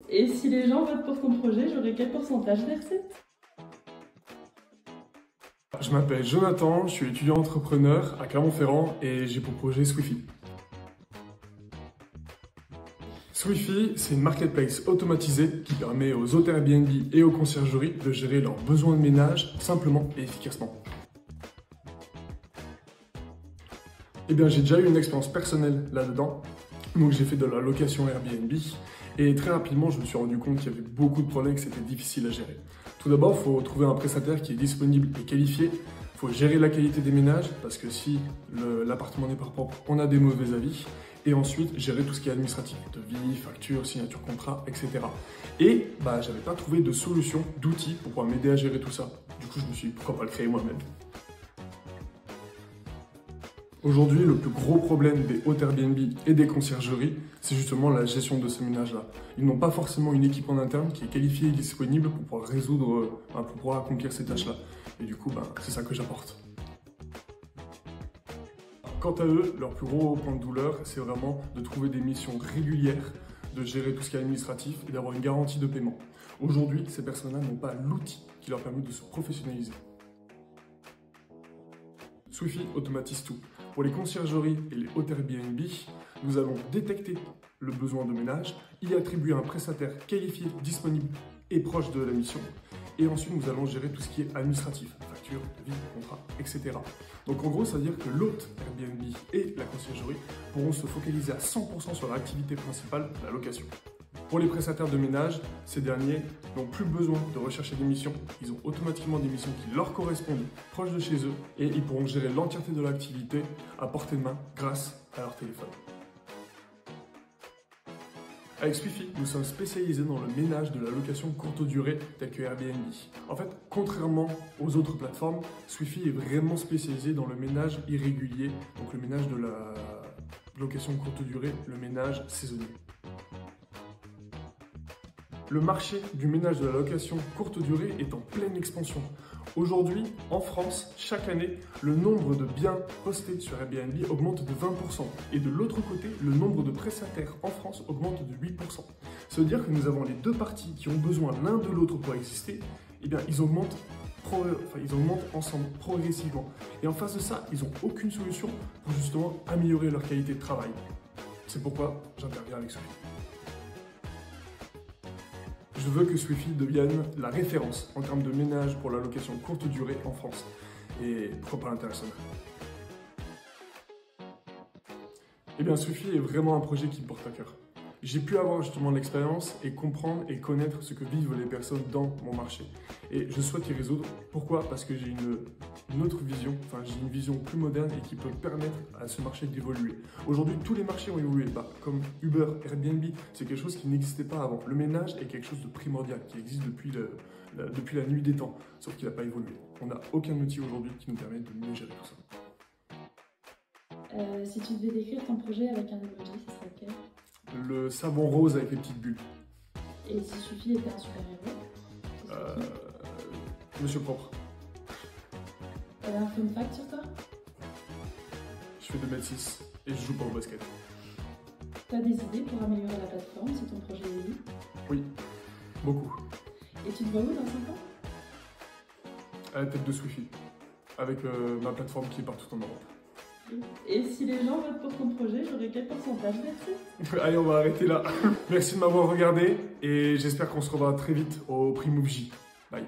Et si les gens votent pour ton projet, j'aurai quel pourcentage des recettes? Je m'appelle Jonathan, je suis étudiant entrepreneur à Clermont-Ferrand et j'ai pour projet Swifi. Swifi, c'est une marketplace automatisée qui permet aux hôtels Airbnb et aux conciergeries de gérer leurs besoins de ménage simplement et efficacement. Eh bien, j'ai déjà eu une expérience personnelle là-dedans. Donc, j'ai fait de la location Airbnb et très rapidement, je me suis rendu compte qu'il y avait beaucoup de problèmes et que c'était difficile à gérer. Tout d'abord, il faut trouver un prestataire qui est disponible et qualifié. Il faut gérer la qualité des ménages parce que si l'appartement n'est pas propre, on a des mauvais avis. Et ensuite, gérer tout ce qui est administratif, devis, factures, signature contrat, etc. Et j'avais pas trouvé de solution, d'outils pour pouvoir m'aider à gérer tout ça. Du coup, je me suis dit, pourquoi pas le créer moi-même. Aujourd'hui, le plus gros problème des hôtels Airbnb et des conciergeries, c'est justement la gestion de ces ménages-là. Ils n'ont pas forcément une équipe en interne qui est qualifiée et disponible pour pouvoir résoudre, pour pouvoir accomplir ces tâches-là. Et du coup, c'est ça que j'apporte. Quant à eux, leur plus gros point de douleur, c'est vraiment de trouver des missions régulières, de gérer tout ce qui est administratif et d'avoir une garantie de paiement. Aujourd'hui, ces personnes-là n'ont pas l'outil qui leur permet de se professionnaliser. Swifi automatise tout. Pour les conciergeries et les hôtels Airbnb, nous allons détecter le besoin de ménage, y attribuer un prestataire qualifié, disponible et proche de la mission. Et ensuite, nous allons gérer tout ce qui est administratif, facture, devis, contrat, etc. Donc en gros, ça veut dire que l'hôte Airbnb et la conciergerie pourront se focaliser à 100% sur l'activité principale, la location. Pour les prestataires de ménage, ces derniers n'ont plus besoin de rechercher des missions. Ils ont automatiquement des missions qui leur correspondent, proches de chez eux, et ils pourront gérer l'entièreté de l'activité à portée de main grâce à leur téléphone. Avec Swifi, nous sommes spécialisés dans le ménage de la location courte durée telle que Airbnb. En fait, contrairement aux autres plateformes, Swifi est vraiment spécialisé dans le ménage irrégulier, donc le ménage de la location courte durée, le ménage saisonnier. Le marché du ménage de la location courte durée est en pleine expansion. Aujourd'hui, en France, chaque année, le nombre de biens postés sur Airbnb augmente de 20%. Et de l'autre côté, le nombre de prestataires en France augmente de 8%. Ça veut dire que nous avons les deux parties qui ont besoin l'un de l'autre pour exister, eh bien, ils augmentent ensemble progressivement. Et en face de ça, ils n'ont aucune solution pour justement améliorer leur qualité de travail. C'est pourquoi j'interviens avec Swifi. Je veux que Swifi devienne la référence en termes de ménage pour la location courte durée en France. Et pourquoi pas l'international? Eh bien, Swifi est vraiment un projet qui me porte à cœur. J'ai pu avoir justement l'expérience et comprendre et connaître ce que vivent les personnes dans mon marché. Et je souhaite y résoudre. Pourquoi? Parce que j'ai une autre vision, j'ai une vision plus moderne et qui peut permettre à ce marché d'évoluer. Aujourd'hui, tous les marchés ont évolué. Comme Uber, Airbnb, c'est quelque chose qui n'existait pas avant. Le ménage est quelque chose de primordial, qui existe depuis la nuit des temps, sauf qu'il n'a pas évolué. On n'a aucun outil aujourd'hui qui nous permet de mieux gérer tout ça. Si tu devais décrire ton projet avec un emoji, ce serait lequel? Le savon rose avec les petites bulles. Et si Swifi était un super-héros? Monsieur Propre. T'avais un fun fact sur toi? Je fais 2,6 m et je joue pas au basket. T'as des idées pour améliorer la plateforme si ton projet est élu? Oui, beaucoup. Et tu te vois où dans 5 ans? À la tête de Swifi, avec ma plateforme qui est partout en Europe. Et si les gens votent pour ton projet, j'aurai quel pourcentage des recettes? Allez, on va arrêter là. Merci de m'avoir regardé et j'espère qu'on se revoit très vite au prix Move J. Bye.